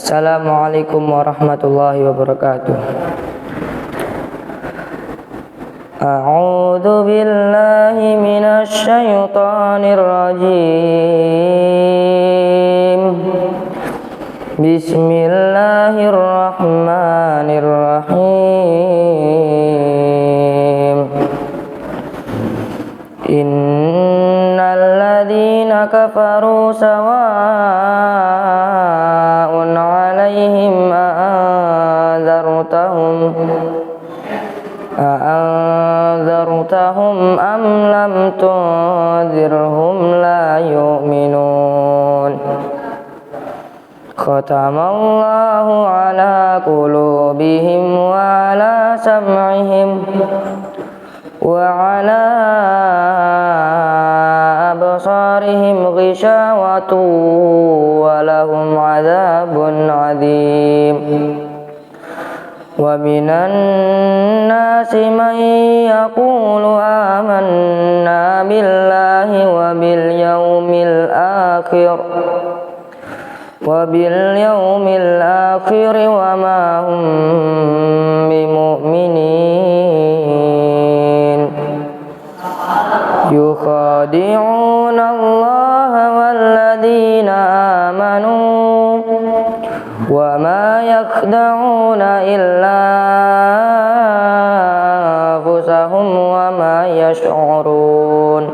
Assalamualaikum warahmatullahi wabarakatuh. A'udzu billahi minasy syaithanir rajim. Bismillahirrahmanirrahim. Innal ladzina kafaru sawa'un 'alaihim a'anzartahum am lam tunzirhum la yu'minun. Khatamallahu ala qulubihim wa ala sam'ihim wa ala absarihim ghishawatu wa lahum 'adzabun 'adzim. Wa minan nasi man yaqulu amanna billahi wa bil yawmil akhir wa ma hum bimu'minin. Yukhadi'una Allaha walladzina amanu wa ma yakhda'una illa anfusahum wa ma yash'urun.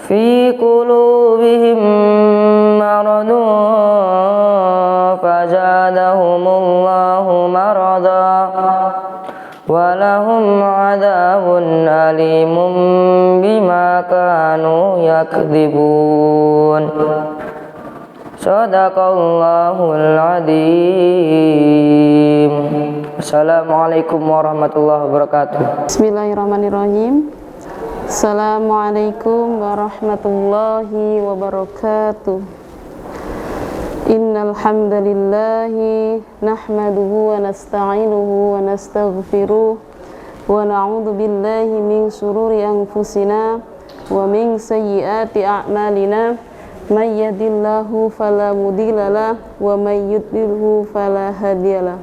Fi qulubihim maradun fazadahumullahu marada wa lahum 'adzabun alimun bima kanu yakdzibun. Shadaqallahul adzim. Assalamualaikum warahmatullahi wabarakatuh. Bismillahirrahmanirrahim. Assalamualaikum warahmatullahi wabarakatuh. Innal hamdalillahi nahmaduhu wa nasta'inuhu wa nastaghfiruh wa na'udzu billahi min shururi anfusina wa min sayyiati a'malina. May yahdihillahu fala mudhillalah wa may yudlilhu fala hadiyalah.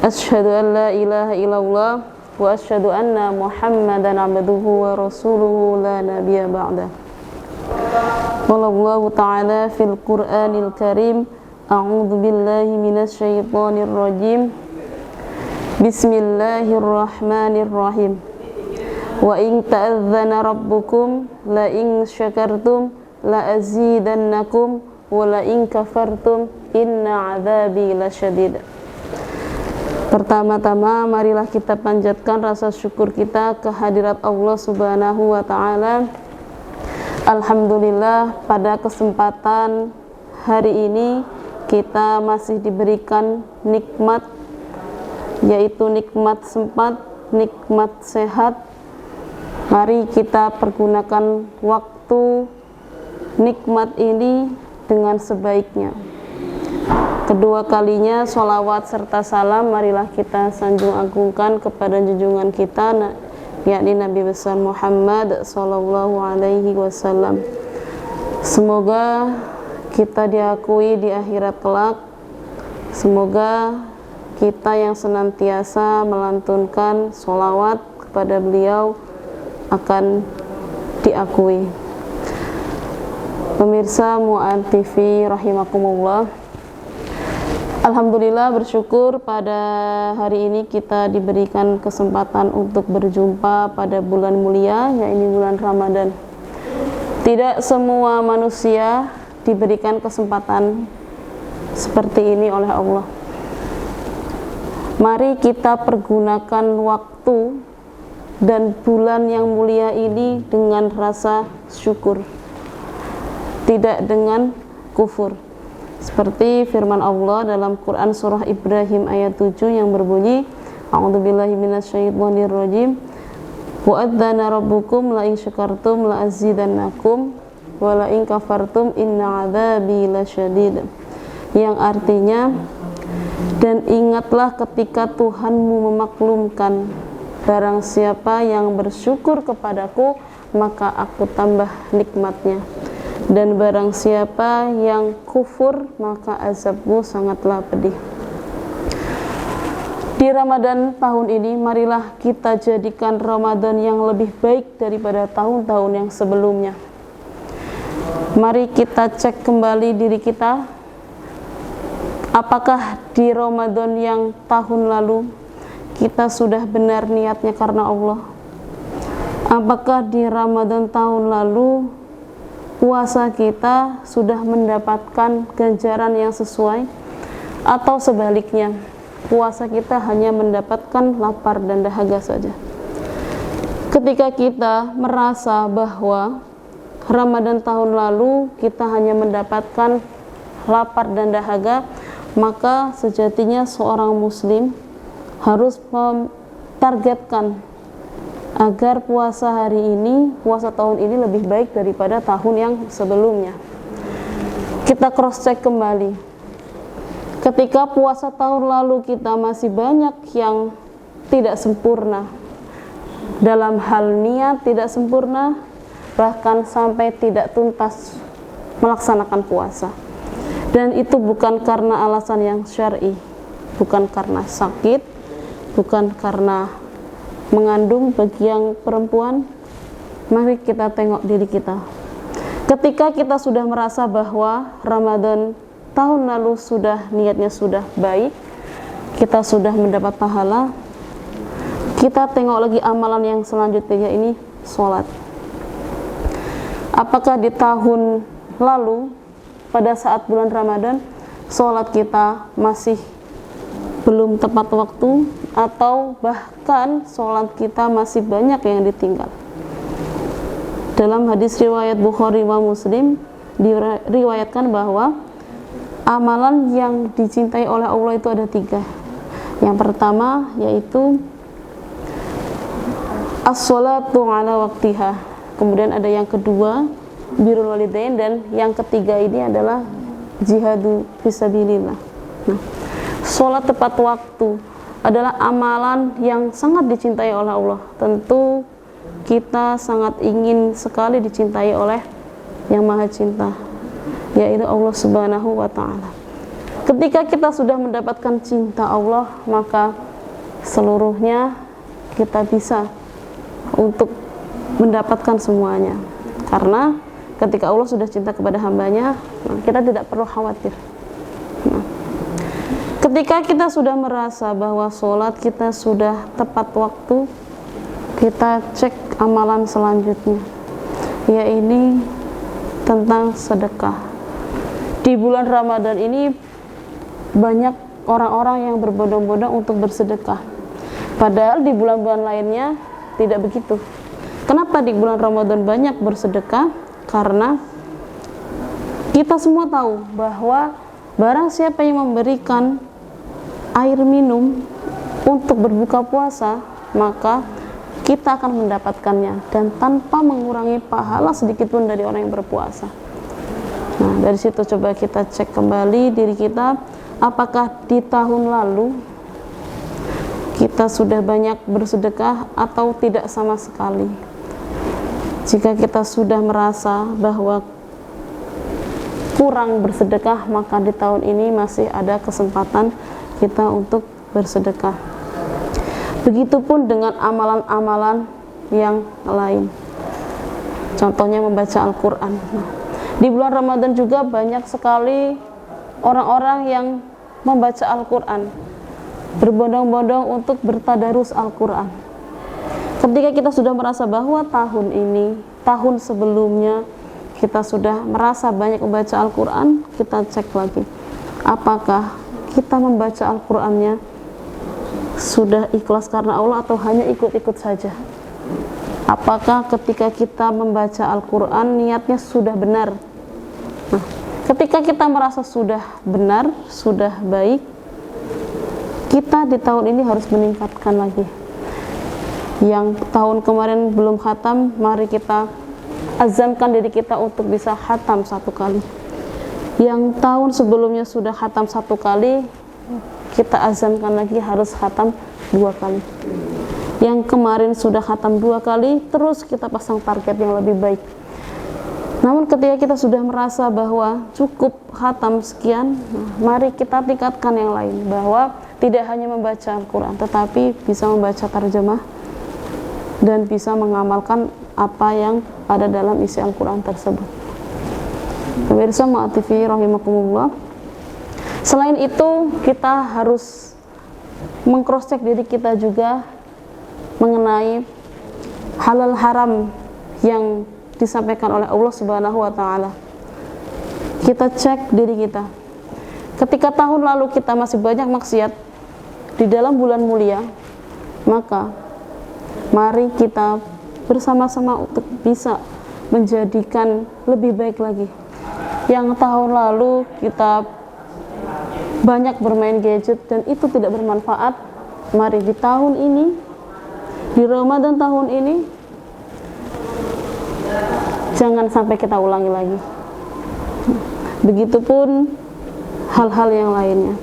Asyhadu an la ilaha illallah wa asyhadu anna Muhammadan abduhu wa rasuluhu la nabiyya ba'da. Wallahu ta'ala fil Qur'anil Karim. A'udzu billahi minasy syaithanir rajim. Bismillahirrahmanirrahim. Wa in ta'adzana rabbukum la in syakartum la azidannakum wa la in kafartum inna 'adzabi lasyadid. Pertama-tama marilah kita panjatkan rasa syukur kita kehadirat Allah Subhanahu wa taala. Alhamdulillah, pada kesempatan hari ini kita masih diberikan nikmat, yaitu nikmat sempat, nikmat sehat. Mari kita pergunakan waktu nikmat ini dengan sebaiknya. Kedua kalinya sholawat serta salam marilah kita sanjung agungkan kepada junjungan kita, yakni Nabi besar Muhammad sallallahu alaihi wasallam. Semoga kita diakui di akhirat kelak. Semoga kita yang senantiasa melantunkan sholawat kepada beliau akan diakui. Pemirsa Mu'ad TV rahimakumullah, alhamdulillah bersyukur pada hari ini kita diberikan kesempatan untuk berjumpa pada bulan mulia, yaitu bulan Ramadan. Tidak semua manusia diberikan kesempatan seperti ini oleh Allah. Mari kita pergunakan waktu dan bulan yang mulia ini dengan rasa syukur, tidak dengan kufur. Seperti firman Allah dalam Quran surah Ibrahim ayat 7 yang berbunyi, A'udzubillahi minasyaitonir rajim. Wa adzana rabbukum la in syakartum la azidannakum wa la in kafartum inna 'adzabi lasyadid. Yang artinya, dan ingatlah ketika Tuhanmu memaklumkan, barang siapa yang bersyukur kepadaku maka aku tambah nikmatnya, Dan barang siapa yang kufur, maka azabku sangatlah pedih. Di Ramadan tahun ini, marilah kita jadikan Ramadan yang lebih baik daripada tahun-tahun yang sebelumnya. Mari kita cek kembali diri kita. Apakah di Ramadan yang tahun lalu kita sudah benar niatnya karena Allah? Apakah di Ramadan tahun lalu puasa kita sudah mendapatkan ganjaran yang sesuai, atau sebaliknya puasa kita hanya mendapatkan lapar dan dahaga saja? Ketika kita merasa bahwa Ramadan tahun lalu kita hanya mendapatkan lapar dan dahaga, maka sejatinya seorang muslim harus mentargetkan agar puasa hari ini, puasa tahun ini lebih baik daripada tahun yang sebelumnya. Kita cross check kembali. Ketika puasa tahun lalu kita masih banyak yang tidak sempurna, dalam hal niat tidak sempurna, bahkan sampai tidak tuntas melaksanakan puasa. Dan itu bukan karena alasan yang syar'i, bukan karena sakit, bukan karena mengandung bagi yang perempuan. Mari kita tengok diri kita. Ketika kita sudah merasa bahwa Ramadan tahun lalu sudah niatnya sudah baik, kita sudah mendapat pahala, kita tengok lagi amalan yang selanjutnya, ini sholat. Apakah di tahun lalu pada saat bulan Ramadan sholat kita masih belum tepat waktu, atau bahkan sholat kita masih banyak yang ditinggal? Dalam hadis riwayat Bukhari wa Muslim diriwayatkan bahwa amalan yang dicintai oleh Allah itu ada 3. Yang pertama yaitu as-sholatu ala waktiha, kemudian ada yang kedua birrul walidain, dan yang ketiga ini adalah jihadu fisabilillah. Nah, sholat tepat waktu adalah amalan yang sangat dicintai oleh Allah. Tentu kita sangat ingin sekali dicintai oleh yang maha cinta, yaitu Allah Subhanahu wa ta'ala. Ketika kita sudah mendapatkan cinta Allah, maka seluruhnya kita bisa untuk mendapatkan semuanya. Karena ketika Allah sudah cinta kepada hambanya, kita tidak perlu khawatir. Nah, ketika kita sudah merasa bahwa sholat kita sudah tepat waktu, kita cek amalan selanjutnya, yaitu tentang sedekah. Di bulan Ramadan ini banyak orang-orang yang berbondong-bondong untuk bersedekah, padahal di bulan-bulan lainnya tidak begitu. Kenapa di bulan Ramadan banyak bersedekah? Karena kita semua tahu bahwa barang siapa yang memberikan air minum untuk berbuka puasa, maka kita akan mendapatkannya dan tanpa mengurangi pahala sedikit pun dari orang yang berpuasa. Nah, dari situ coba kita cek kembali diri kita, apakah di tahun lalu kita sudah banyak bersedekah atau tidak sama sekali. Jika kita sudah merasa bahwa kurang bersedekah, maka di tahun ini masih ada kesempatan kita untuk bersedekah. Begitupun dengan amalan-amalan yang lain, contohnya membaca Al-Quran. Nah, di bulan Ramadan juga banyak sekali orang-orang yang membaca Al-Quran, berbondong-bondong untuk bertadarus Al-Quran. Ketika kita sudah merasa bahwa tahun ini, tahun sebelumnya kita sudah merasa banyak membaca Al-Quran, kita cek lagi, apakah kita membaca Al-Qurannya sudah ikhlas karena Allah atau hanya ikut-ikut saja? Apakah ketika kita membaca Al-Quran niatnya sudah benar? Nah, ketika kita merasa sudah benar, sudah baik, kita di tahun ini harus meningkatkan lagi. Yang tahun kemarin belum khatam, mari kita azamkan diri kita untuk bisa khatam 1 kali. Yang tahun sebelumnya sudah khatam 1 kali, kita azamkan lagi harus khatam 2 kali. Yang kemarin sudah khatam 2 kali, terus kita pasang target yang lebih baik. Namun ketika kita sudah merasa bahwa cukup khatam sekian, mari kita tingkatkan yang lain, bahwa tidak hanya membaca Al-Quran, tetapi bisa membaca tarjamah dan bisa mengamalkan apa yang ada dalam isi Al-Quran tersebut. Pemirsa Ma'at TV rahimakumullah, selain itu kita harus meng-cross-check diri kita juga mengenai halal haram yang disampaikan oleh Allah Subhanahu wa taala. Kita cek diri kita. Ketika tahun lalu kita masih banyak maksiat di dalam bulan mulia, maka mari kita bersama-sama untuk bisa menjadikan lebih baik lagi. Yang tahun lalu kita banyak bermain gadget dan itu tidak bermanfaat, mari di tahun ini, di Ramadan tahun ini, jangan sampai kita ulangi lagi. Begitupun hal-hal yang lainnya.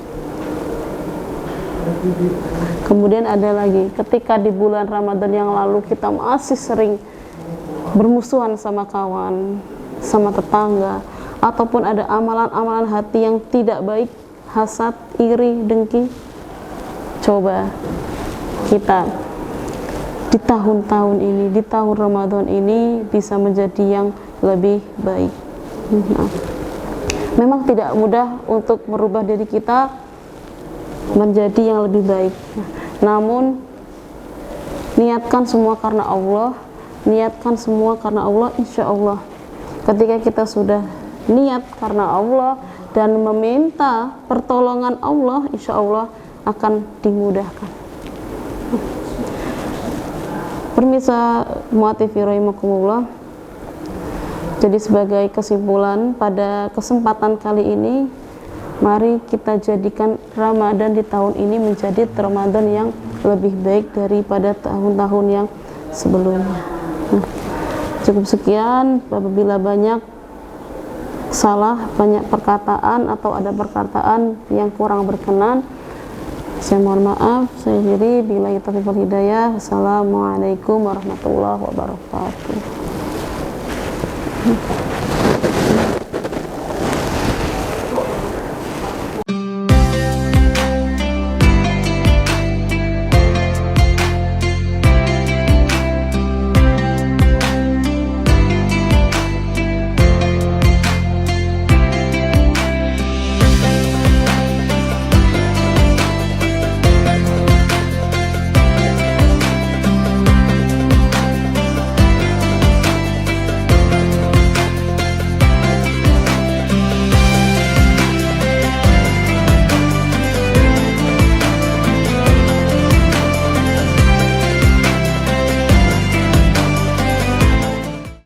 Kemudian ada lagi, ketika di bulan Ramadan yang lalu kita masih sering bermusuhan sama kawan, sama tetangga, ataupun ada amalan-amalan hati yang tidak baik, hasad, iri, dengki. Coba kita di tahun-tahun ini, di tahun Ramadan ini bisa menjadi yang lebih baik. Memang tidak mudah untuk merubah diri kita menjadi yang lebih baik. Namun niatkan semua karena Allah, niatkan semua karena Allah, insya Allah. Ketika kita sudah niat karena Allah dan meminta pertolongan Allah, insya Allah akan dimudahkan. Pemirsa Ma'at TV rahimakumullah, jadi sebagai kesimpulan pada kesempatan kali ini, mari kita jadikan Ramadan di tahun ini menjadi Ramadan yang lebih baik daripada tahun-tahun yang sebelumnya. Cukup sekian. Apabila banyak salah, banyak perkataan atau ada perkataan yang kurang berkenan, saya mohon maaf. Saya akhiri, billahi taufiq wal hidayah. Wassalamualaikum warahmatullahi wabarakatuh.